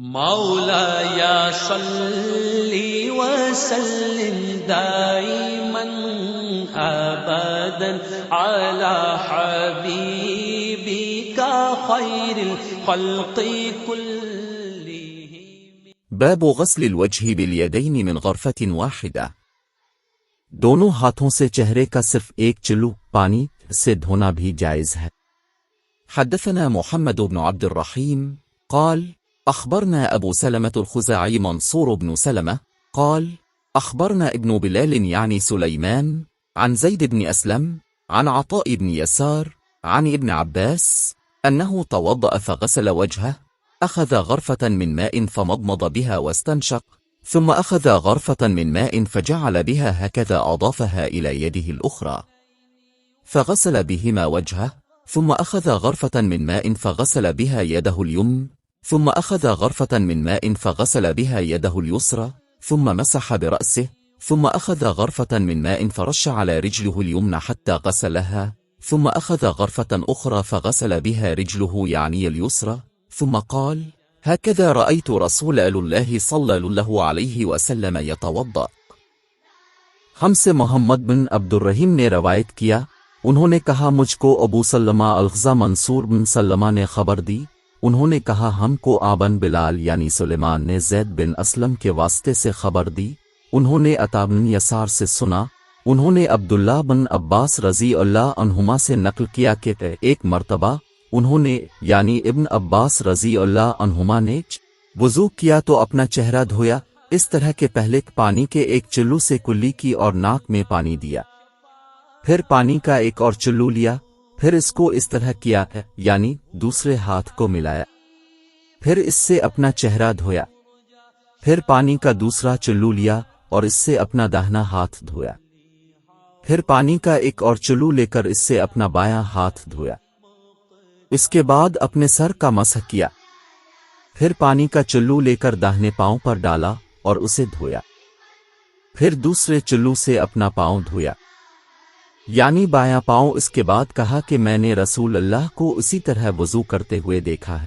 مولاي صل وسلم دائما ابدا على حبيبك خير الخلق كلهم. باب غسل الوجه باليدين من غرفة واحدة. دونوں ہاتھوں سے چہرے کا صرف ایک چلو پانی سے دھونا بھی جائز ہے۔ حدثنا محمد بن عبد الرحيم قال أخبرنا أبو سلمة الخزاعي منصور بن سلمة قال أخبرنا ابن بلال يعني سليمان عن زيد بن أسلم عن عطاء بن يسار عن ابن عباس أنه توضأ فغسل وجهه، أخذ غرفة من ماء فمضمض بها واستنشق، ثم أخذ غرفة من ماء فجعل بها هكذا أضافها إلى يده الأخرى فغسل بهما وجهه، ثم أخذ غرفة من ماء فغسل بها يده اليمنى، ثم أخذ غرفة من ماء فغسل بها يده اليسرى، ثم مسح برأسه، ثم أخذ غرفة من ماء فرش على رجله اليمنى حتى غسلها، ثم أخذ غرفة أخرى فغسل بها رجله يعني اليسرى، ثم قال هكذا رأيت رسول الله صلى الله عليه وسلم يتوضأ۔ ہم سے محمد بن عبد الرحیم نے روایت کیا، انہوں نے کہا مجھ کو ابو سلمہ الخزاعی منصور بن سلمہ نے خبر دی، انہوں نے کہا ہم کو آبن بلال یعنی سلیمان نے زید بن اسلم کے واسطے سے خبر دی، انہوں نے عطا بن یسار سے سنا، انہوں نے عبداللہ بن عباس رضی اللہ عنہما سے نقل کیا کہ ایک مرتبہ انہوں نے یعنی ابن عباس رضی اللہ عنہما نے وضو کیا تو اپنا چہرہ دھویا، اس طرح کہ پہلے پانی کے ایک چلو سے کلی کی اور ناک میں پانی دیا، پھر پانی کا ایک اور چلو لیا، پھر اس کو اس طرح کیا یعنی دوسرے ہاتھ کو ملایا، پھر اس سے اپنا چہرہ دھویا، پھر پانی کا دوسرا چلو لیا اور اس سے اپنا داہنا ہاتھ دھویا، پھر پانی کا ایک اور چلو لے کر اس سے اپنا بایاں ہاتھ دھویا، اس کے بعد اپنے سر کا مسح کیا، پھر پانی کا چلو لے کر داہنے پاؤں پر ڈالا اور اسے دھویا، پھر دوسرے چلو سے اپنا پاؤں دھویا یعنی بایاں پاؤں، اس کے بعد کہا کہ میں نے رسول اللہ کو اسی طرح وضو کرتے ہوئے دیکھا ہے۔